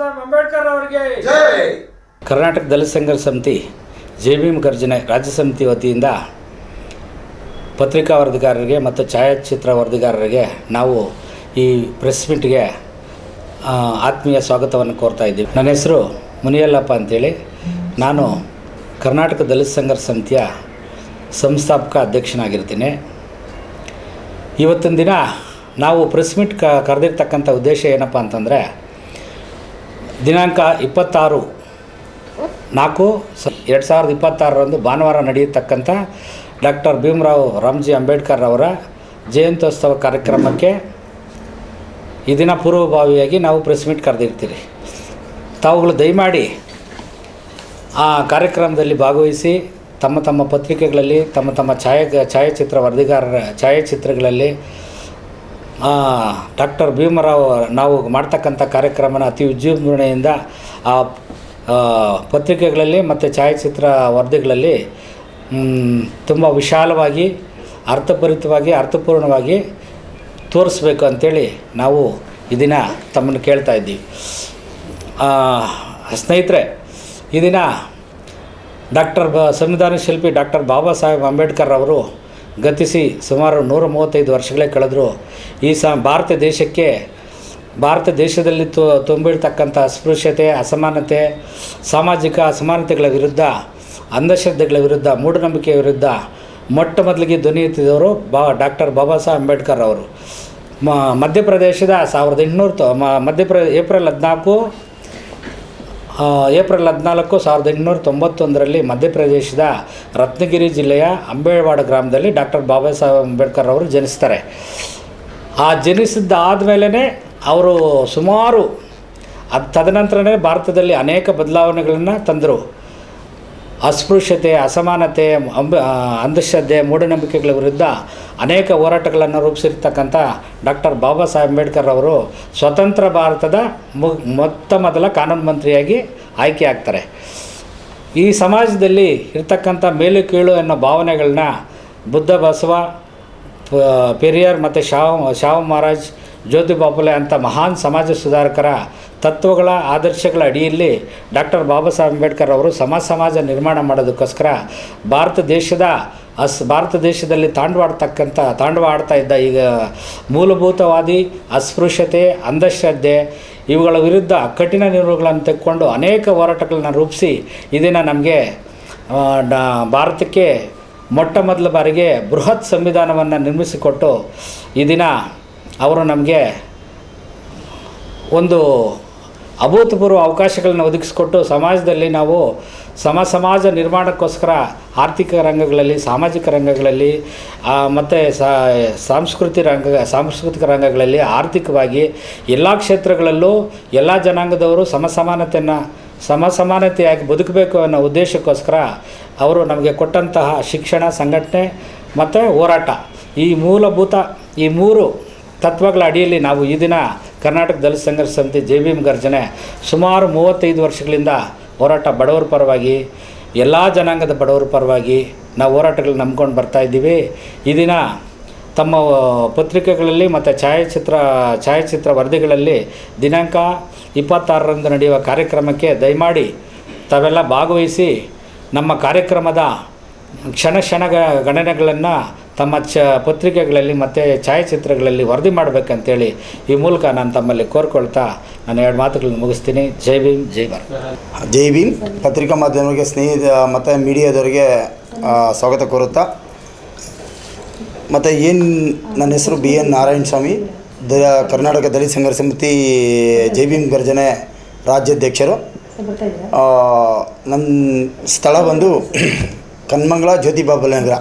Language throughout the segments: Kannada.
ಸಾಹೇಬ್ ಅಂಬೇಡ್ಕರ್ ಅವರಿಗೆ ಜೈ. ಕರ್ನಾಟಕ ದಲಿತ ಸಂಘರ್ಷ ಸಮಿತಿ ಜೆಬಿಎಂ ಗರ್ಜನೆ ರಾಜ್ಯ ಸಮಿತಿ ವತಿಯಿಂದ ಪತ್ರಿಕಾ ವರದಿಗಾರರಿಗೆ ಮತ್ತು ಛಾಯಾಚಿತ್ರ ವರದಿಗಾರರಿಗೆ ನಾವು ಈ ಪ್ರೆಸ್ ಮೀಟ್ಗೆ ಆತ್ಮೀಯ ಸ್ವಾಗತವನ್ನು ಕೋರ್ತಾ ಇದ್ದೀವಿ. ನನ್ನ ಹೆಸರು ಮುನಿಯಲ್ಲಪ್ಪ ಅಂತೇಳಿ, ನಾನು ಕರ್ನಾಟಕ ದಲಿತ ಸಂಘರ್ಷ ಸಮಿತಿಯ ಸಂಸ್ಥಾಪಕ ಅಧ್ಯಕ್ಷನಾಗಿರ್ತೀನಿ. ಇವತ್ತಿನ ದಿನ ನಾವು ಪ್ರೆಸ್ ಮೀಟ್ ಕರೆದಿರ್ತಕ್ಕಂಥ ಉದ್ದೇಶ ಏನಪ್ಪ ಅಂತಂದರೆ, ದಿನಾಂಕ 26/4/2026 ಭಾನುವಾರ ನಡೆಯತಕ್ಕಂಥ ಡಾಕ್ಟರ್ ಭೀಮರಾವ್ ರಾಮ್ಜಿ ಅಂಬೇಡ್ಕರ್ ಅವರ ಜಯಂತ್ಯೋತ್ಸವ ಕಾರ್ಯಕ್ರಮಕ್ಕೆ ಈ ದಿನ ಪೂರ್ವಭಾವಿಯಾಗಿ ನಾವು ಪ್ರೆಸ್ ಮೀಟ್ ಕರೆದಿರ್ತೀರಿ. ತಾವುಗಳು ದಯಮಾಡಿ ಆ ಕಾರ್ಯಕ್ರಮದಲ್ಲಿ ಭಾಗವಹಿಸಿ ತಮ್ಮ ತಮ್ಮ ಪತ್ರಿಕೆಗಳಲ್ಲಿ ತಮ್ಮ ಛಾಯಾಚಿತ್ರ ವರದಿಗಾರರ ಛಾಯಾಚಿತ್ರಗಳಲ್ಲಿ ಡಾಕ್ಟರ್ ಭೀಮರಾವ್ ನಾವು ಮಾಡ್ತಕ್ಕಂಥ ಕಾರ್ಯಕ್ರಮನ ಅತಿ ವಿಜೃಂಭಣೆಯಿಂದ ಆ ಪತ್ರಿಕೆಗಳಲ್ಲಿ ಮತ್ತು ಛಾಯಾಚಿತ್ರ ವರದಿಗಳಲ್ಲಿ ತುಂಬ ವಿಶಾಲವಾಗಿ ಅರ್ಥಭರಿತವಾಗಿ ಅರ್ಥಪೂರ್ಣವಾಗಿ ತೋರಿಸ್ಬೇಕು ಅಂಥೇಳಿ ನಾವು ಈ ದಿನ ತಮ್ಮನ್ನು ಕೇಳ್ತಾ ಇದ್ದೀವಿ. ಸ್ನೇಹಿತರೆ, ಈ ದಿನ ಸಂವಿಧಾನ ಶಿಲ್ಪಿ ಡಾಕ್ಟರ್ ಬಾಬಾ ಸಾಹೇಬ್ ಅಂಬೇಡ್ಕರ್ ಅವರು ಗತಿಸಿ ಸುಮಾರು 135 ವರ್ಷಗಳೇ ಕಳೆದರು. ಈ ಭಾರತ ದೇಶದಲ್ಲಿ ತುಂಬಿರ್ತಕ್ಕಂಥ ಅಸ್ಪೃಶ್ಯತೆ, ಅಸಮಾನತೆ, ಸಾಮಾಜಿಕ ಅಸಮಾನತೆಗಳ ವಿರುದ್ಧ, ಅಂಧಶ್ರದ್ಧೆಗಳ ವಿರುದ್ಧ, ಮೂಢನಂಬಿಕೆಯ ವಿರುದ್ಧ ಮೊಟ್ಟ ಮೊದಲಿಗೆ ಧ್ವನಿ ಎತ್ತಿದವರು ಡಾಕ್ಟರ್ ಬಾಬಾ ಸಾಹೇಬ್ ಅಂಬೇಡ್ಕರ್ ಅವರು. ಮಧ್ಯಪ್ರದೇಶದ ಏಪ್ರಿಲ್ 14, 1891 ಮಧ್ಯಪ್ರದೇಶದ ರತ್ನಗಿರಿ ಜಿಲ್ಲೆಯ ಅಂಬೇವಾಡ ಗ್ರಾಮದಲ್ಲಿ ಡಾಕ್ಟರ್ ಬಾಬಾ ಸಾಹೇಬ್ ಅಂಬೇಡ್ಕರ್ ಅವರು ಜನಿಸ್ತಾರೆ. ಆ ಜನಿಸಿದ್ದಾದಮೇಲೆ ಅವರು ಸುಮಾರು ತದನಂತರನೇ ಭಾರತದಲ್ಲಿ ಅನೇಕ ಬದಲಾವಣೆಗಳನ್ನು ತಂದರು. ಅಸ್ಪೃಶ್ಯತೆ, ಅಸಮಾನತೆ, ಅಂಧಶ್ರದ್ಧೆ, ಮೂಢನಂಬಿಕೆಗಳ ವಿರುದ್ಧ ಅನೇಕ ಹೋರಾಟಗಳನ್ನು ರೂಪಿಸಿರ್ತಕ್ಕಂಥ ಡಾಕ್ಟರ್ ಬಾಬಾ ಸಾಹೇಬ್ ಅಂಬೇಡ್ಕರ್ ಅವರು ಸ್ವತಂತ್ರ ಭಾರತದ ಮೊದಲ ಕಾನೂನು ಮಂತ್ರಿಯಾಗಿ ಆಯ್ಕೆ ಆಗ್ತಾರೆ. ಈ ಸಮಾಜದಲ್ಲಿ ಇರ್ತಕ್ಕಂಥ ಮೇಲು ಕೀಳು ಅನ್ನೋ ಭಾವನೆಗಳನ್ನ ಬುದ್ಧ, ಬಸವ, ಪೆರಿಯಾರ್ ಮತ್ತು ಶಾವ ಮಹಾರಾಜ್, ಜ್ಯೋತಿಬಾ ಫುಲೆ ಅಂಥ ಮಹಾನ್ ಸಮಾಜ ಸುಧಾರಕರ ತತ್ವಗಳ ಆದರ್ಶಗಳ ಅಡಿಯಲ್ಲಿ ಡಾಕ್ಟರ್ ಬಾಬಾ ಸಾಹೇಬ್ ಅಂಬೇಡ್ಕರ್ ಅವರು ಸಮಾಜ ನಿರ್ಮಾಣ ಮಾಡೋದಕ್ಕೋಸ್ಕರ ಭಾರತ ದೇಶದಲ್ಲಿ ತಾಂಡವಾಡ್ತಾ ಇದ್ದ ಈಗ ಮೂಲಭೂತವಾದಿ ಅಸ್ಪೃಶ್ಯತೆ, ಅಂಧಶ್ರದ್ಧೆ ಇವುಗಳ ವಿರುದ್ಧ ಕಠಿಣ ನಿಲುವುಗಳನ್ನು ತೆಗೆದುಕೊಂಡು ಅನೇಕ ಹೋರಾಟಗಳನ್ನ ರೂಪಿಸಿ ಇದನ್ನು ನಮಗೆ ಭಾರತಕ್ಕೆ ಮೊಟ್ಟ ಮೊದಲ ಬಾರಿಗೆ ಬೃಹತ್ ಸಂವಿಧಾನವನ್ನು ನಿರ್ಮಿಸಿಕೊಟ್ಟು ಈ ದಿನ ಅವರು ನಮಗೆ ಒಂದು ಅಭೂತಪೂರ್ವ ಅವಕಾಶಗಳನ್ನು ಒದಗಿಸಿಕೊಟ್ಟು ಸಮಾಜದಲ್ಲಿ ನಾವು ಸಮಾಜ ನಿರ್ಮಾಣಕ್ಕೋಸ್ಕರ ಆರ್ಥಿಕ ರಂಗಗಳಲ್ಲಿ, ಸಾಮಾಜಿಕ ರಂಗಗಳಲ್ಲಿ ಮತ್ತು ಸಾಂಸ್ಕೃತಿಕ ರಂಗಗಳಲ್ಲಿ ಆರ್ಥಿಕವಾಗಿ ಎಲ್ಲ ಕ್ಷೇತ್ರಗಳಲ್ಲೂ ಎಲ್ಲ ಜನಾಂಗದವರು ಸಮಸಮಾನತೆಯಾಗಿ ಬದುಕಬೇಕು ಅನ್ನೋ ಉದ್ದೇಶಕ್ಕೋಸ್ಕರ ಅವರು ನಮಗೆ ಕೊಟ್ಟಂತಹ ಶಿಕ್ಷಣ, ಸಂಘಟನೆ ಮತ್ತು ಹೋರಾಟ, ಈ ಮೂರು ತತ್ವಗಳ ಅಡಿಯಲ್ಲಿ ನಾವು ಈ ದಿನ ಕರ್ನಾಟಕ ದಲಿತ ಸಂಘರ್ಷ ಸಮಿತಿ ಜೆಬಿಎಂ ಗರ್ಜನೆ ಸುಮಾರು 35 ವರ್ಷಗಳಿಂದ ಹೋರಾಟ, ಬಡವರ ಪರವಾಗಿ, ಎಲ್ಲ ಜನಾಂಗದ ಬಡವರ ಪರವಾಗಿ ನಾವು ಹೋರಾಟಗಳನ್ನ ನಂಬ್ಕೊಂಡು ಬರ್ತಾಯಿದ್ದೀವಿ. ಈ ದಿನ ತಮ್ಮ ಪತ್ರಿಕೆಗಳಲ್ಲಿ ಮತ್ತು ಛಾಯಾಚಿತ್ರ ವರದಿಗಳಲ್ಲಿ ದಿನಾಂಕ 26 ನಡೆಯುವ ಕಾರ್ಯಕ್ರಮಕ್ಕೆ ದಯಮಾಡಿ ತಾವೆಲ್ಲ ಭಾಗವಹಿಸಿ ನಮ್ಮ ಕಾರ್ಯಕ್ರಮದ ಕ್ಷಣ ಗಣನೆಗಳನ್ನು ತಮ್ಮ ಪತ್ರಿಕೆಗಳಲ್ಲಿ ಮತ್ತು ಛಾಯಾಚಿತ್ರಗಳಲ್ಲಿ ವರದಿ ಮಾಡಬೇಕಂತೇಳಿ ಈ ಮೂಲಕ ನಾನು ತಮ್ಮಲ್ಲಿ ಕೋರ್ಕೊಳ್ತಾ ನಾನು 2 ಮಾತುಗಳನ್ನು ಮುಗಿಸ್ತೀನಿ. ಜೈ ಭೀಮ್, ಜೈ ಭಾರತ್. ಜೈ ಭೀಮ್. ಪತ್ರಿಕಾ ಮಾಧ್ಯಮಕ್ಕೆ ಸ್ನೇಹಿತ ಮತ್ತು ಮೀಡಿಯಾದವರಿಗೆ ಸ್ವಾಗತ ಕೋರುತ್ತಾ, ಮತ್ತು ನನ್ನ ಹೆಸರು BN ನಾರಾಯಣ ಸ್ವಾಮಿ, ಕರ್ನಾಟಕ ದಲಿತ ಸಂಘರ್ಷ ಸಮಿತಿ ಜೈ ಭೀಮ್ ಗರ್ಜನೆ ರಾಜ್ಯಾಧ್ಯಕ್ಷರು. ನಮ್ಮ ಸ್ಥಳ ಬಂದು ಕನ್ಮಂಗಳ ಜ್ಯೋತಿಬಾ ಫುಲೆ ನಗರ.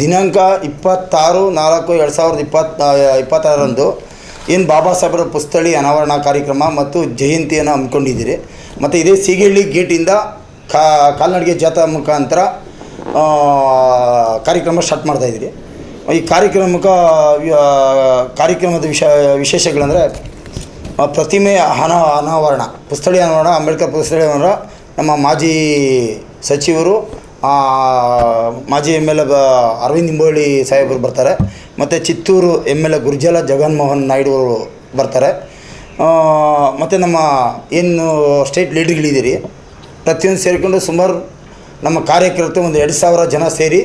ದಿನಾಂಕ 26/4/2026 ಏನು ಬಾಬಾ ಸಾಹೇಬರ ಪುಸ್ತಳಿ ಅನಾವರಣ ಕಾರ್ಯಕ್ರಮ ಮತ್ತು ಜಯಂತಿಯನ್ನು ಹಮ್ಮಿಕೊಂಡಿದ್ದೀರಿ. ಮತ್ತು ಇದೇ ಸೀಗಳ್ಳಿ ಗೇಟಿಂದ ಕಾಲ್ನಡಿಗೆ ಜಾಥಾ ಮುಖಾಂತರ ಕಾರ್ಯಕ್ರಮ ಸ್ಟಾರ್ಟ್ ಮಾಡ್ತಾಯಿದ್ದೀರಿ. ಈ ಕಾರ್ಯಕ್ರಮದ ವಿಶೇಷಗಳಂದರೆ ಪ್ರತಿಮೆ ಅನಾವರಣ, ಪುಸ್ತಳಿ ಅನಾವರಣ, ಅಂಬೇಡ್ಕರ್ ಪುಸ್ತಳಿ ಅನಾವರಣ ನಮ್ಮ ಮಾಜಿ ಸಚಿವರು ಮಾಜಿ M L A Arvind Nimboli ಸಾಹೇಬರು ಬರ್ತಾರೆ, ಮತ್ತು Chittoor M L A Gurjala Jaganmohan Naidu ಅವರು ಬರ್ತಾರೆ, ಮತ್ತು ನಮ್ಮ ಏನು ಸ್ಟೇಟ್ ಲೀಡರ್ಗಳಿದ್ದೀರಿ ಪ್ರತಿಯೊಂದು ಸೇರಿಕೊಂಡು ಸುಮಾರು ನಮ್ಮ ಕಾರ್ಯಕರ್ತರು ಒಂದು 2,000 ಜನ ಸೇರಿ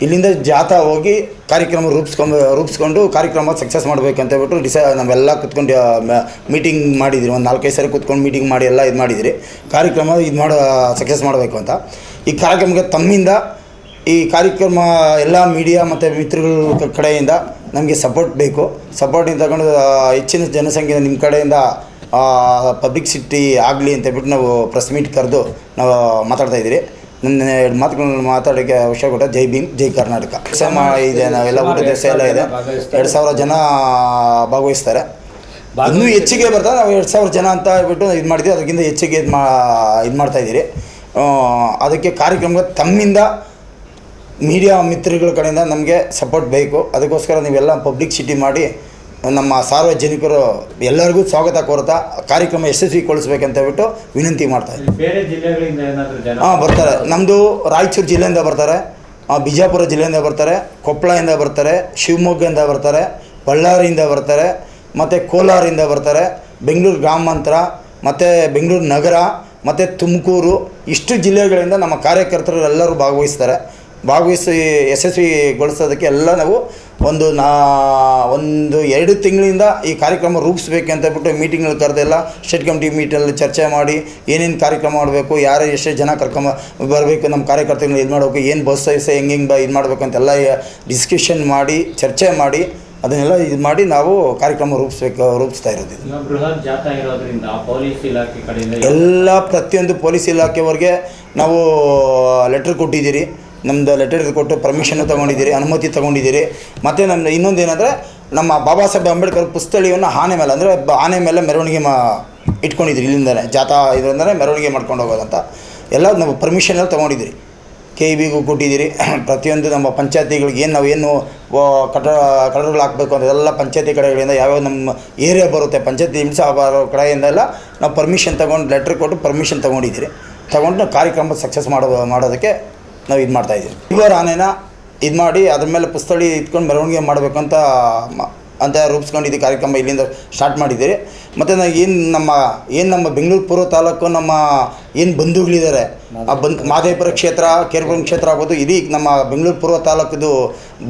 ಇಲ್ಲಿಂದ ಜಾಥಾ ಹೋಗಿ ಕಾರ್ಯಕ್ರಮ ರೂಪಿಸ್ಕೊಂಡು ಕಾರ್ಯಕ್ರಮ ಸಕ್ಸಸ್ ಮಾಡಬೇಕಂತ ಹೇಳ್ಬಿಟ್ಟು ನಾವೆಲ್ಲ ಕೂತ್ಕೊಂಡು ಮೀಟಿಂಗ್ ಮಾಡಿದಿರಿ. ಒಂದು 4-5 ಸರಿ ಕೂತ್ಕೊಂಡು ಮೀಟಿಂಗ್ ಮಾಡಿ ಎಲ್ಲ ಇದು ಮಾಡಿದಿರಿ. ಕಾರ್ಯಕ್ರಮ ಸಕ್ಸಸ್ ಮಾಡಬೇಕು ಅಂತ. ಈ ಕಾರ್ಯಕ್ರಮಕ್ಕೆ ತಮ್ಮಿಂದ ಈ ಕಾರ್ಯಕ್ರಮ ಎಲ್ಲ ಮೀಡಿಯಾ ಮತ್ತು ಮಿತ್ರಗಳ ಕಡೆಯಿಂದ ನಮಗೆ ಸಪೋರ್ಟ್ ಬೇಕು. ಸಪೋರ್ಟಿಂದ ತಗೊಂಡು ಹೆಚ್ಚಿನ ಜನಸಂಖ್ಯೆ ನಿಮ್ಮ ಕಡೆಯಿಂದ ಪಬ್ಲಿಸಿಟಿ ಆಗಲಿ ಅಂತ ಹೇಳ್ಬಿಟ್ಟು ನಾವು ಪ್ರೆಸ್ ಮೀಟ್ ಕರೆದು ನಾವು ಮಾತಾಡ್ತಾಯಿದ್ದೀರಿ. ನನ್ನ 2 ಮಾತುಗಳನ್ನ ಮಾತಾಡೋಕ್ಕೆ ಅವಶ್ಯ ಕೊಟ್ಟ. ಜೈ ಭೀಮ್, ಜೈ ಕರ್ನಾಟಕ. ಇದೆ, ನಾವೆಲ್ಲ ಊಟದ ದಿವಸ ಎಲ್ಲ ಇದೆ. 2,000 ಜನ ಭಾಗವಹಿಸ್ತಾರೆ. ಇನ್ನೂ ಹೆಚ್ಚಿಗೆ ಬರ್ತಾರೆ. ನಾವು 2,000 ಜನ ಅಂತ ಹೇಳ್ಬಿಟ್ಟು ಇದು ಮಾಡಿದ್ವಿ. ಅದಕ್ಕಿಂತ ಹೆಚ್ಚಿಗೆ ಇದು ಮಾಡ್ತಾಯಿದ್ದೀರಿ. ಅದಕ್ಕೆ ಕಾರ್ಯಕ್ರಮಕ್ಕೆ ತಮ್ಮಿಂದ ಮೀಡಿಯಾ ಮಿತ್ರಗಳ ಕಡೆಯಿಂದ ನಮಗೆ ಸಪೋರ್ಟ್ ಬೇಕು. ಅದಕ್ಕೋಸ್ಕರ ನೀವೆಲ್ಲ ಪಬ್ಲಿಸಿಟಿ ಮಾಡಿ ನಮ್ಮ ಸಾರ್ವಜನಿಕರು ಎಲ್ಲರಿಗೂ ಸ್ವಾಗತ ಕೋರ್ತಾ ಕಾರ್ಯಕ್ರಮ ಯಶಸ್ವಿಗೊಳಿಸ್ಬೇಕಂತ ಹೇಳ್ಬಿಟ್ಟು ವಿನಂತಿ ಮಾಡ್ತಾಯಿದ್ದೀವಿ. ಬೇರೆ ಜಿಲ್ಲೆಗಳಿಂದ ಏನಾದರೂ ಜನ ಬರ್ತಾರೆ. ನಮ್ಮದು ರಾಯಚೂರು ಜಿಲ್ಲೆಯಿಂದ ಬರ್ತಾರೆ, ಬಿಜಾಪುರ ಜಿಲ್ಲೆಯಿಂದ ಬರ್ತಾರೆ, ಕೊಪ್ಪಳದಿಂದ ಬರ್ತಾರೆ, ಶಿವಮೊಗ್ಗದಿಂದ ಬರ್ತಾರೆ, ಬಳ್ಳಾರಿಯಿಂದ ಬರ್ತಾರೆ, ಮತ್ತು ಕೋಲಾರಿಂದ ಬರ್ತಾರೆ, ಬೆಂಗಳೂರು ಗ್ರಾಮಾಂತರ ಮತ್ತು ಬೆಂಗಳೂರು ನಗರ ಮತ್ತು ತುಮಕೂರು, ಇಷ್ಟು ಜಿಲ್ಲೆಗಳಿಂದ ನಮ್ಮ ಕಾರ್ಯಕರ್ತರು ಎಲ್ಲರೂ ಭಾಗವಹಿಸಿ ಯಶಸ್ವಿಗೊಳಿಸೋದಕ್ಕೆ ಎಲ್ಲ ನಾವು ಒಂದು 2 ತಿಂಗಳಿಂದ ಈ ಕಾರ್ಯಕ್ರಮ ರೂಪಿಸ್ಬೇಕಂತ ಹೇಳ್ಬಿಟ್ಟು ಮೀಟಿಂಗ್ಗಳು ಕರೆದೆಲ್ಲ ಸ್ಟೇಟ್ ಕಮಿಟಿ ಮೀಟಲ್ಲಿ ಚರ್ಚೆ ಮಾಡಿ ಏನೇನು ಕಾರ್ಯಕ್ರಮ ಮಾಡಬೇಕು, ಯಾರು ಎಷ್ಟು ಜನ ಬರಬೇಕು, ನಮ್ಮ ಕಾರ್ಯಕರ್ತಗಳನ್ನ ಇದು ಮಾಡಬೇಕು, ಏನು ಬಸ್ ಹೆಂಗೆ ಇದು ಮಾಡಬೇಕು ಅಂತೆಲ್ಲ ಡಿಸ್ಕಷನ್ ಮಾಡಿ ಚರ್ಚೆ ಮಾಡಿ ಅದನ್ನೆಲ್ಲ ಇದು ಮಾಡಿ ನಾವು ಕಾರ್ಯಕ್ರಮ ರೂಪಿಸ್ತಾ ಇರೋದು. ಬೃಹತ್ ಜಾಥಾ ಇರೋದ್ರಿಂದ ಪೊಲೀಸ್ ಇಲಾಖೆ ಕಡೆಯಿಂದ ಎಲ್ಲ ಪ್ರತಿಯೊಂದು ಪೊಲೀಸ್ ಇಲಾಖೆವರೆಗೆ ನಾವು ಲೆಟ್ರ್ ಕೊಟ್ಟಿದ್ದೀರಿ. ನಮ್ಮದು ಲೆಟರ್ ಕೊಟ್ಟು ಪರ್ಮಿಷನ್ನು ತೊಗೊಂಡಿದ್ದೀರಿ, ಅನುಮತಿ ತೊಗೊಂಡಿದ್ದೀರಿ. ಮತ್ತು ನಮ್ಮದು ಇನ್ನೊಂದು ಏನಂದರೆ ನಮ್ಮ ಬಾಬಾ ಸಾಹೇಬ್ ಅಂಬೇಡ್ಕರ್ ಪುಸ್ತಳಿಯನ್ನು ಆನೆ ಮೇಲೆ ಅಂದರೆ ಆನೆ ಮೇಲೆ ಮೆರವಣಿಗೆ ಇಟ್ಕೊಂಡಿದ್ದೀರಿ. ಇಲ್ಲಿಂದಲೇ ಜಾಥಾ ಇದರಿಂದಲೇ ಮೆರವಣಿಗೆ ಮಾಡ್ಕೊಂಡು ಹೋಗೋದಂತ ಎಲ್ಲ ನಾವು ಪರ್ಮಿಷನ್ ಎಲ್ಲ ತೊಗೊಂಡಿದ್ದೀರಿ. KEBಗೂ ಕೊಟ್ಟಿದ್ದೀರಿ. ಪ್ರತಿಯೊಂದು ನಮ್ಮ ಪಂಚಾಯತಿಗಳಿಗೆ ಏನು ಕಟ್ಟಡಗಳು ಹಾಕಬೇಕು ಅಂತ ಎಲ್ಲ ಪಂಚಾಯತಿ ಕಡೆಗಳಿಂದ ಯಾವ್ಯಾವ ನಮ್ಮ ಏರಿಯಾ ಬರುತ್ತೆ ಪಂಚಾಯತಿ ಹಿಂಸ ಬರೋ ಕಡೆಯಿಂದ ಎಲ್ಲ ನಾವು ಪರ್ಮಿಷನ್ ತೊಗೊಂಡು ಲೆಟ್ರ್ ಕೊಟ್ಟು ಪರ್ಮಿಷನ್ ತೊಗೊಂಡಿದ್ದೀರಿ. ತೊಗೊಂಡು ನಾವು ಕಾರ್ಯಕ್ರಮ ಸಕ್ಸಸ್ ಮಾಡೋದಕ್ಕೆ ನಾವು ಇದು ಮಾಡ್ತಾಯಿದ್ದೀವಿ. ಇವರ ಆನೆನ ಇದು ಮಾಡಿ ಅದ್ರ ಮೇಲೆ ಪುಸ್ತಳಿ ಇಟ್ಕೊಂಡು ಮೆರವಣಿಗೆ ಮಾಡಬೇಕಂತ ರೂಪಿಸ್ಕೊಂಡಿದ್ದು ಕಾರ್ಯಕ್ರಮ ಇಲ್ಲಿಂದ ಸ್ಟಾರ್ಟ್ ಮಾಡಿದ್ದೀರಿ. ಮತ್ತು ನಮ್ಮ ಬೆಂಗಳೂರು ಪೂರ್ವ ತಾಲೂಕು ನಮ್ಮ ಏನು ಬಂಧುಗಳಿದ್ದಾರೆ, ಆ ಮಾದೇಪುರ ಕ್ಷೇತ್ರ, ಕೇರ್ಪುರಂ ಕ್ಷೇತ್ರ ಆಗ್ಬೋದು, ಇಡೀ ನಮ್ಮ ಬೆಂಗಳೂರು ಪೂರ್ವ ತಾಲೂಕದು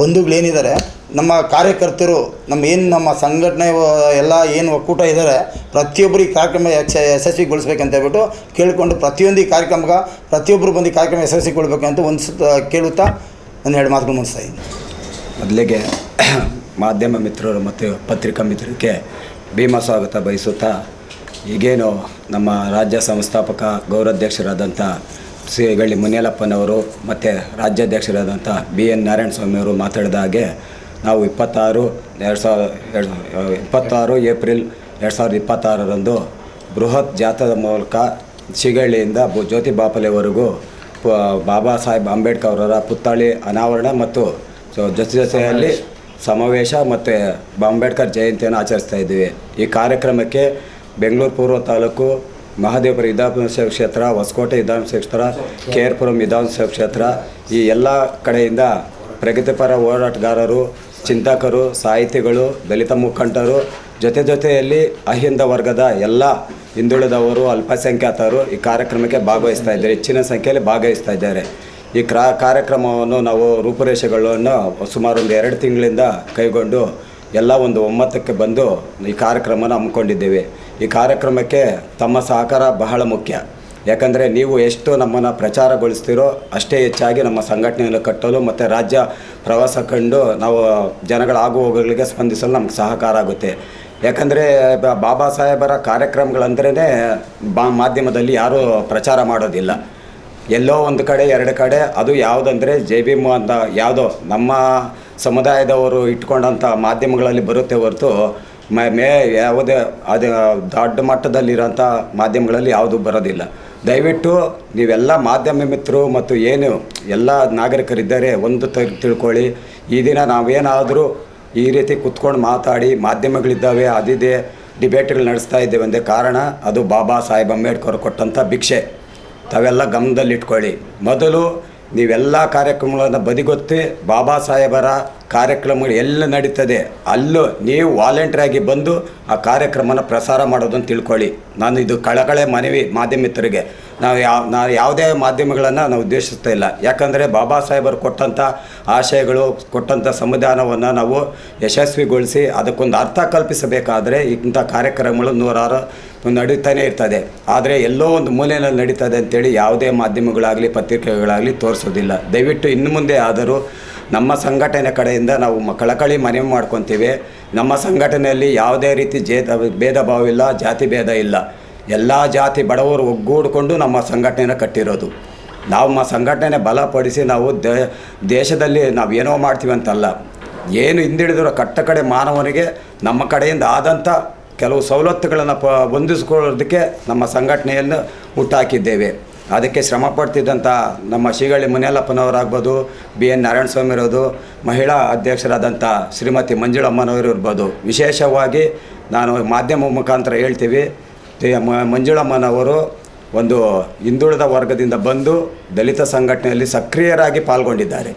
ಬಂಧುಗಳೇನಿದ್ದಾರೆ, ನಮ್ಮ ಕಾರ್ಯಕರ್ತರು, ನಮ್ಮ ಸಂಘಟನೆ ಎಲ್ಲ ಏನು ಒಕ್ಕೂಟ ಇದ್ದಾರೆ, ಪ್ರತಿಯೊಬ್ಬರು ಈ ಕಾರ್ಯಕ್ರಮ ಯಶಸ್ವಿಗೊಳಿಸ್ಬೇಕಂತ ಹೇಳ್ಬಿಟ್ಟು ಕೇಳಿಕೊಂಡು ಪ್ರತಿಯೊಂದು ಈ ಕಾರ್ಯಕ್ರಮಕ್ಕೆ ಪ್ರತಿಯೊಬ್ಬರು ಬಂದು ಈ ಕಾರ್ಯಕ್ರಮ ಯಶಸ್ವಿಗೊಳ್ಬೇಕಂತ ಕೇಳುತ್ತಾ ನಾನು 2 ಮಾತುಗಳು ಮುಗಿಸ್ತಾಯಿದ್ದೀನಿ. ಮೊದಲಿಗೆ ಮಾಧ್ಯಮ ಮಿತ್ರರು ಮತ್ತು ಪತ್ರಿಕಾ ಮಿತ್ರರಿಗೆ ಭೀಮ ಸ್ವಾಗತ ಬಯಸುತ್ತಾ, ಈಗೇನು ನಮ್ಮ ರಾಜ್ಯ ಸಂಸ್ಥಾಪಕ ಗೌರವಾಧ್ಯಕ್ಷರಾದಂಥ ಶ್ರೀ ಗಳ್ಳಿ ಮುನಿಯಲಪ್ಪನವರು ಮತ್ತು ರಾಜ್ಯಾಧ್ಯಕ್ಷರಾದಂಥ BN ನಾರಾಯಣಸ್ವಾಮಿಯವರು ಮಾತಾಡಿದ ಹಾಗೆ ನಾವು 26 ಏಪ್ರಿಲ್ 2026ರಂದು ಬೃಹತ್ ಜಾಥಾದ ಮೂಲಕ ಶಿಗಳ್ಳಿಯಿಂದ ಜ್ಯೋತಿ ಬಾಪಲೆವರೆಗೂ ಬಾಬಾ ಸಾಹೇಬ್ ಅಂಬೇಡ್ಕರ್ ಅವರ ಪುತ್ಥಳಿ ಅನಾವರಣ ಮತ್ತು ಜೊತೆಯಲ್ಲಿ ಸಮಾವೇಶ ಮತ್ತು ಅಂಬೇಡ್ಕರ್ ಜಯಂತಿಯನ್ನು ಆಚರಿಸ್ತಾ ಇದ್ದೀವಿ. ಈ ಕಾರ್ಯಕ್ರಮಕ್ಕೆ ಬೆಂಗಳೂರು ಪೂರ್ವ ತಾಲೂಕು, ಮಹದೇವಪುರ ವಿಧಾನಸಭಾ ಕ್ಷೇತ್ರ, ಹೊಸಕೋಟೆ ವಿಧಾನಸಭಾ ಕ್ಷೇತ್ರ, ಕೇರ್ಪುರಂ ವಿಧಾನಸಭಾ ಕ್ಷೇತ್ರ, ಈ ಎಲ್ಲ ಕಡೆಯಿಂದ ಪ್ರಗತಿಪರ ಹೋರಾಟಗಾರರು, ಚಿಂತಕರು, ಸಾಹಿತಿಗಳು, ದಲಿತ ಮುಖಂಡರು, ಜೊತೆಯಲ್ಲಿ ಅಹಿಂದ ವರ್ಗದ ಎಲ್ಲ ಹಿಂದುಳಿದವರು, ಅಲ್ಪಸಂಖ್ಯಾತರು ಈ ಕಾರ್ಯಕ್ರಮಕ್ಕೆ ಭಾಗವಹಿಸ್ತಾ ಇದ್ದಾರೆ. ಹೆಚ್ಚಿನ ಸಂಖ್ಯೆಯಲ್ಲಿ ಭಾಗವಹಿಸ್ತಾ ಇದ್ದಾರೆ. ಈ ಕಾರ್ಯಕ್ರಮವನ್ನು ನಾವು ರೂಪುರೇಷೆಗಳನ್ನು ಸುಮಾರು ಒಂದು 2 ತಿಂಗಳಿಂದ ಕೈಗೊಂಡು ಎಲ್ಲ ಒಂದು ಒಮ್ಮತಕ್ಕೆ ಬಂದು ಈ ಕಾರ್ಯಕ್ರಮನ ಹಮ್ಮಿಕೊಂಡಿದ್ದೇವೆ. ಈ ಕಾರ್ಯಕ್ರಮಕ್ಕೆ ತಮ್ಮ ಸಹಕಾರ ಬಹಳ ಮುಖ್ಯ. ಯಾಕಂದರೆ ನೀವು ಎಷ್ಟು ನಮ್ಮನ್ನು ಪ್ರಚಾರಗೊಳಿಸ್ತೀರೋ ಅಷ್ಟೇ ಹೆಚ್ಚಾಗಿ ನಮ್ಮ ಸಂಘಟನೆಯನ್ನು ಕಟ್ಟಲು ಮತ್ತು ರಾಜ್ಯ ಪ್ರವಾಸ ಕಂಡು ನಾವು ಜನಗಳ ಆಗು ಹೋಗುಗಳಿಗೆ ಸ್ಪಂದಿಸಲು ನಮ್ಗೆ ಸಹಕಾರ ಆಗುತ್ತೆ. ಯಾಕಂದರೆ ಬಾಬಾ ಸಾಹೇಬರ ಕಾರ್ಯಕ್ರಮಗಳಂದ್ರೇ ಮಾಧ್ಯಮದಲ್ಲಿ ಯಾರೂ ಪ್ರಚಾರ ಮಾಡೋದಿಲ್ಲ. ಎಲ್ಲೋ ಒಂದು ಕಡೆ 2 ಕಡೆ, ಅದು ಯಾವುದಂದರೆ ಜೈ ಭೀಮ್ ಅಂತ ಯಾವುದೋ ನಮ್ಮ ಸಮುದಾಯದವರು ಇಟ್ಕೊಂಡಂಥ ಮಾಧ್ಯಮಗಳಲ್ಲಿ ಬರುತ್ತೆ ಹೊರತು ಯಾವುದೇ ಅದು ದೊಡ್ಡ ಮಟ್ಟದಲ್ಲಿರೋಂಥ ಮಾಧ್ಯಮಗಳಲ್ಲಿ ಯಾವುದೂ ಬರೋದಿಲ್ಲ. ದಯವಿಟ್ಟು ನೀವೆಲ್ಲ ಮಾಧ್ಯಮ ಮಿತ್ರರು ಮತ್ತು ಏನು ಎಲ್ಲ ನಾಗರಿಕರಿದ್ದಾರೆ ಒಂದು ತಿಳ್ಕೊಳ್ಳಿ. ಈ ದಿನ ನಾವೇನಾದರೂ ಈ ರೀತಿ ಕುತ್ಕೊಂಡು ಮಾತಾಡಿ ಮಾಧ್ಯಮಗಳಿದ್ದಾವೆ, ಅದಿದೆ, ಡಿಬೇಟ್ಗಳು ನಡೆಸ್ತಾ ಇದ್ದೇವೆ ಅಂದೇ ಕಾರಣ ಅದು ಬಾಬಾ ಸಾಹೇಬ್ ಅಂಬೇಡ್ಕರ್ ಕೊಟ್ಟಂಥ ಭಿಕ್ಷೆ. ತಾವೆಲ್ಲ ಗಮನದಲ್ಲಿಟ್ಕೊಳ್ಳಿ. ಮೊದಲು ನೀವೆಲ್ಲ ಕಾರ್ಯಕ್ರಮಗಳನ್ನು ಬದಿಗೊತ್ತಿ ಬಾಬಾ ಸಾಹೇಬರ ಕಾರ್ಯಕ್ರಮಗಳು ಎಲ್ಲ ನಡೀತದೆ ಅಲ್ಲೂ ನೀವು ವಾಲಂಟ್ರಿಯಾಗಿ ಬಂದು ಆ ಕಾರ್ಯಕ್ರಮನ ಪ್ರಸಾರ ಮಾಡೋದನ್ನು ತಿಳ್ಕೊಳ್ಳಿ. ನಾನು ಇದು ಕಳಕಳೆ ಮನವಿ ಮಾಧ್ಯಮಿತರಿಗೆ. ನಾವು ಯಾವುದೇ ಮಾಧ್ಯಮಗಳನ್ನು ನಾವು ಉದ್ದೇಶಿಸ್ತಾ ಇಲ್ಲ. ಯಾಕಂದರೆ ಬಾಬಾ ಸಾಹೇಬರು ಕೊಟ್ಟಂಥ ಆಶಯಗಳು, ಕೊಟ್ಟಂಥ ಸಂವಿಧಾನವನ್ನು ನಾವು ಯಶಸ್ವಿಗೊಳಿಸಿ ಅದಕ್ಕೊಂದು ಅರ್ಥ ಕಲ್ಪಿಸಬೇಕಾದರೆ ಇಂಥ ಕಾರ್ಯಕ್ರಮಗಳು ನೂರಾರು ನಡೀತಾನೆ ಇರ್ತದೆ. ಆದರೆ ಎಲ್ಲೋ ಒಂದು ಮೂಲೆಯಲ್ಲಿ ನಡೀತದೆ ಅಂತೇಳಿ ಯಾವುದೇ ಮಾಧ್ಯಮಗಳಾಗಲಿ ಪತ್ರಿಕೆಗಳಾಗಲಿ ತೋರಿಸೋದಿಲ್ಲ. ದಯವಿಟ್ಟು ಇನ್ನು ಮುಂದೆ ಆದರೂ ನಮ್ಮ ಸಂಘಟನೆ ಕಡೆಯಿಂದ ನಾವು ಕಳಕಳಿ ಮನವಿ ಮಾಡ್ಕೊತೀವಿ. ನಮ್ಮ ಸಂಘಟನೆಯಲ್ಲಿ ಯಾವುದೇ ರೀತಿ ಭೇದ ಭಾವ ಇಲ್ಲ, ಜಾತಿ ಭೇದ ಇಲ್ಲ. ಎಲ್ಲ ಜಾತಿ ಬಡವರು ಒಗ್ಗೂಡಿಕೊಂಡು ನಮ್ಮ ಸಂಘಟನೆಯನ್ನು ಕಟ್ಟಿರೋದು. ನಮ್ಮ ಸಂಘಟನೆ ಬಲಪಡಿಸಿ ನಾವು ದೇಶದಲ್ಲಿ ನಾವು ಏನೋ ಮಾಡ್ತೀವಿ ಅಂತಲ್ಲ, ಏನು ಹಿಂದುಳಿದಿರೋ ಕಟ್ಟ ಕಡೆ ಮಾನವನಿಗೆ ನಮ್ಮ ಕಡೆಯಿಂದ ಆದಂಥ ಕೆಲವು ಸವಲತ್ತುಗಳನ್ನು ಹೊಂದಿಸ್ಕೊಳ್ಳೋದಕ್ಕೆ ನಮ್ಮ ಸಂಘಟನೆಯನ್ನು ಹುಟ್ಟಾಕಿದ್ದೇವೆ. ಅದಕ್ಕೆ ಶ್ರಮ ಪಡ್ತಿದ್ದಂಥ ನಮ್ಮ ಶ್ರೀಗಳ್ಳಿ ಮುನಿಯಲ್ಲಪ್ಪನವರಾಗ್ಬೋದು, BN ನಾರಾಯಣಸ್ವಾಮಿ ಇರೋದು, ಮಹಿಳಾ ಅಧ್ಯಕ್ಷರಾದಂಥ ಶ್ರೀಮತಿ ಮಂಜುಳಮ್ಮನವರು ಇರ್ಬೋದು. ವಿಶೇಷವಾಗಿ ನಾನು ಮಾಧ್ಯಮ ಮುಖಾಂತರ ಹೇಳ್ತೀವಿ, ಮಂಜುಳಮ್ಮನವರು ಒಂದು ಹಿಂದುಳಿದ ವರ್ಗದಿಂದ ಬಂದು ದಲಿತ ಸಂಘಟನೆಯಲ್ಲಿ ಸಕ್ರಿಯರಾಗಿ ಪಾಲ್ಗೊಂಡಿದ್ದಾರೆ.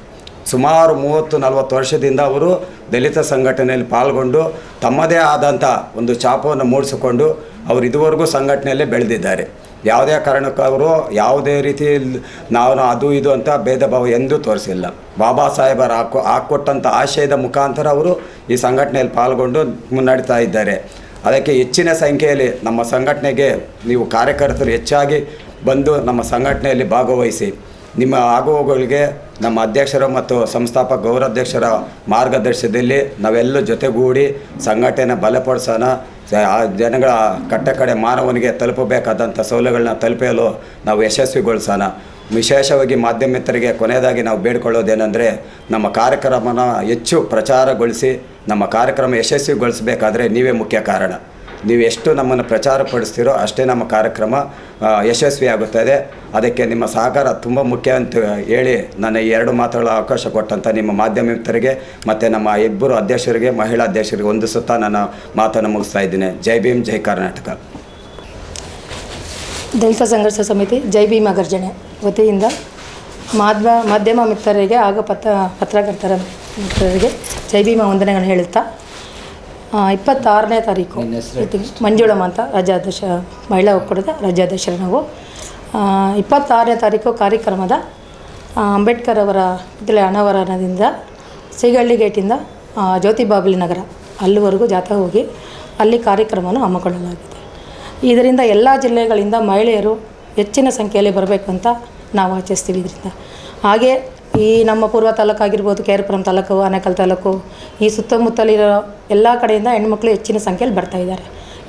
ಸುಮಾರು 30-40 ವರ್ಷದಿಂದ ಅವರು ದಲಿತ ಸಂಘಟನೆಯಲ್ಲಿ ಪಾಲ್ಗೊಂಡು ತಮ್ಮದೇ ಆದಂಥ ಒಂದು ಛಾಪವನ್ನು ಮೂಡಿಸಿಕೊಂಡು ಅವರು ಇದುವರೆಗೂ ಸಂಘಟನೆಯಲ್ಲೇ ಬೆಳೆದಿದ್ದಾರೆ. ಯಾವುದೇ ಕಾರಣಕ್ಕೂ ಅವರು ಯಾವುದೇ ರೀತಿ ನಾವು ಅದು ಇದು ಅಂತ ಭೇದ ಭಾವ ಎಂದೂ ತೋರಿಸಿಲ್ಲ. ಬಾಬಾ ಸಾಹೇಬರ ಹಾಕ್ಕೊಟ್ಟಂಥ ಆಶಯದ ಮುಖಾಂತರ ಅವರು ಈ ಸಂಘಟನೆಯಲ್ಲಿ ಪಾಲ್ಗೊಂಡು ಮುನ್ನಡೀತಾ ಇದ್ದಾರೆ. ಅದಕ್ಕೆ ಹೆಚ್ಚಿನ ಸಂಖ್ಯೆಯಲ್ಲಿ ನಮ್ಮ ಸಂಘಟನೆಗೆ ನೀವು ಕಾರ್ಯಕರ್ತರು ಹೆಚ್ಚಾಗಿ ಬಂದು ನಮ್ಮ ಸಂಘಟನೆಯಲ್ಲಿ ಭಾಗವಹಿಸಿ. ನಿಮ್ಮ ಆಗುವಗಳಿಗೆ ನಮ್ಮ ಅಧ್ಯಕ್ಷರು ಮತ್ತು ಸಂಸ್ಥಾಪಕ ಗೌರವಾಧ್ಯಕ್ಷರ ಮಾರ್ಗದರ್ಶನದಲ್ಲಿ ನಾವೆಲ್ಲ ಜೊತೆಗೂಡಿ ಸಂಘಟನೆ ಬಲಪಡಿಸೋಣ. ಆ ಜನಗಳ ಕಟ್ಟ ಕಡೆ ಮಾನವನಿಗೆ ತಲುಪಬೇಕಾದಂಥ ಸೌಲಭ್ಯಗಳನ್ನ ತಲುಪಲು ನಾವು ಯಶಸ್ವಿಗೊಳಿಸೋಣ. ವಿಶೇಷವಾಗಿ ಮಾಧ್ಯಮಿತರಿಗೆ ಕೊನೆಯದಾಗಿ ನಾವು ಬೇಡ್ಕೊಳ್ಳೋದೇನೆಂದರೆ, ನಮ್ಮ ಕಾರ್ಯಕ್ರಮನ ಹೆಚ್ಚು ಪ್ರಚಾರಗೊಳಿಸಿ ನಮ್ಮ ಕಾರ್ಯಕ್ರಮ ಯಶಸ್ವಿಗೊಳಿಸಬೇಕಾದ್ರೆ ನೀವೇ ಮುಖ್ಯ ಕಾರಣ. ನೀವು ಎಷ್ಟು ನಮ್ಮನ್ನು ಪ್ರಚಾರಪಡಿಸ್ತೀರೋ ಅಷ್ಟೇ ನಮ್ಮ ಕಾರ್ಯಕ್ರಮ ಯಶಸ್ವಿಯಾಗುತ್ತದೆ. ಅದಕ್ಕೆ ನಿಮ್ಮ ಸಹಕಾರ ತುಂಬ ಮುಖ್ಯ ಅಂತ ಹೇಳಿ ನನ್ನ ಈ 2 ಮಾತುಗಳ ಅವಕಾಶ ಕೊಟ್ಟಂಥ ನಿಮ್ಮ ಮಾಧ್ಯಮಿತರಿಗೆ ಮತ್ತು ನಮ್ಮ ಇಬ್ಬರು ಅಧ್ಯಕ್ಷರಿಗೆ, ಮಹಿಳಾ ಅಧ್ಯಕ್ಷರಿಗೆ ಹೊಂದಿಸುತ್ತಾ ನನ್ನ ಮಾತನ್ನು ಮುಗಿಸ್ತಾ ಇದ್ದೀನಿ. ಜೈ ಭೀಮ್, ಜೈ ಕರ್ನಾಟಕ. ದಲಿತ ಸಂಘರ್ಷ ಸಮಿತಿ ಜೈ ಭೀಮ ಗರ್ಜನೆ ವತಿಯಿಂದ ಮಾಧ್ಯಮ ಮಿತ್ರರಿಗೆ ಹಾಗೂ ಪತ್ರಕರ್ತರ ಮಿತ್ರರಿಗೆ ಜೈ ಭೀಮ ವಂದನೆಗಳನ್ನು ಹೇಳುತ್ತಾ 26ನೇ ತಾರೀಕು ಮಂಜುಳಮ್ಮ ಅಂತ ರಾಜ್ಯಾಧ್ಯಕ್ಷ, ಮಹಿಳಾ ಒಕ್ಕೂಟದ ರಾಜ್ಯಾಧ್ಯಕ್ಷರು ನಾವು. 26ನೇ ತಾರೀಕು ಕಾರ್ಯಕ್ರಮದ ಅಂಬೇಡ್ಕರ್ ಅವರ ಅನಾವರಣದಿಂದ ಶ್ರೀಗಳ್ಳಿ ಗೇಟಿಂದ ಜ್ಯೋತಿಬಾಬುಲಿ ನಗರ ಅಲ್ಲಿವರೆಗೂ ಜಾಥಾ ಹೋಗಿ ಅಲ್ಲಿ ಕಾರ್ಯಕ್ರಮವನ್ನು ಹಮ್ಮಿಕೊಳ್ಳಲಾಗಿದೆ. ಇದರಿಂದ ಎಲ್ಲ ಜಿಲ್ಲೆಗಳಿಂದ ಮಹಿಳೆಯರು ಹೆಚ್ಚಿನ ಸಂಖ್ಯೆಯಲ್ಲಿ ಬರಬೇಕು ಅಂತ ನಾವು ಆಚರಿಸ್ತೀವಿ. ಇದರಿಂದ ಹಾಗೆ ಈ ನಮ್ಮ ಪೂರ್ವ ತಾಲೂಕು ಆಗಿರ್ಬೋದು, KR ತಾಲೂಕು, ಆನೇಕಲ್ ತಾಲೂಕು, ಈ ಸುತ್ತಮುತ್ತಲಿರೋ ಎಲ್ಲ ಕಡೆಯಿಂದ ಹೆಣ್ಮಕ್ಳು ಹೆಚ್ಚಿನ ಸಂಖ್ಯೆಯಲ್ಲಿ ಬರ್ತಾಯಿದ್ದಾರೆ.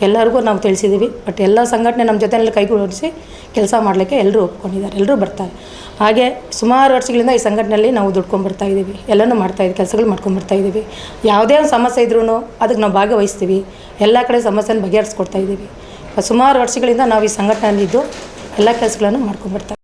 ಎಲ್ಲರಿಗೂ ನಾವು ತಿಳಿಸಿದ್ದೀವಿ. ಬಟ್ ಎಲ್ಲ ಸಂಘಟನೆ ನಮ್ಮ ಜೊತೆಯಲ್ಲಿ ಕೈಗೂಡಿಸಿ ಕೆಲಸ ಮಾಡಲಿಕ್ಕೆ ಎಲ್ಲರೂ ಒಪ್ಕೊಂಡಿದ್ದಾರೆ, ಎಲ್ಲರೂ ಬರ್ತಾರೆ. ಹಾಗೆ ಸುಮಾರು ವರ್ಷಗಳಿಂದ ಈ ಸಂಘಟನೆಯಲ್ಲಿ ನಾವು ದುಡ್ಕೊಂಡ್ಬರ್ತಾಯಿದ್ದೀವಿ, ಎಲ್ಲನೂ ಮಾಡ್ತಾಯಿದ್ದೀವಿ, ಕೆಲಸಗಳು ಮಾಡ್ಕೊಂಡ್ಬರ್ತಾಯಿದ್ದೀವಿ. ಯಾವುದೇ ಒಂದು ಸಮಸ್ಯೆ ಇದ್ರೂ ಅದಕ್ಕೆ ನಾವು ಭಾಗವಹಿಸ್ತೀವಿ. ಎಲ್ಲ ಕಡೆ ಸಮಸ್ಯೆನ ಬಗೆಹರಿಸ್ಕೊಡ್ತಾಯಿದ್ದೀವಿ. ಸುಮಾರು ವರ್ಷಗಳಿಂದ ನಾವು ಈ ಸಂಘಟನೆಯಲ್ಲಿದ್ದು ಎಲ್ಲ ಕೆಲಸಗಳನ್ನು ಮಾಡ್ಕೊಂಡ್ಬರ್ತಾಯಿದ್ದೀವಿ.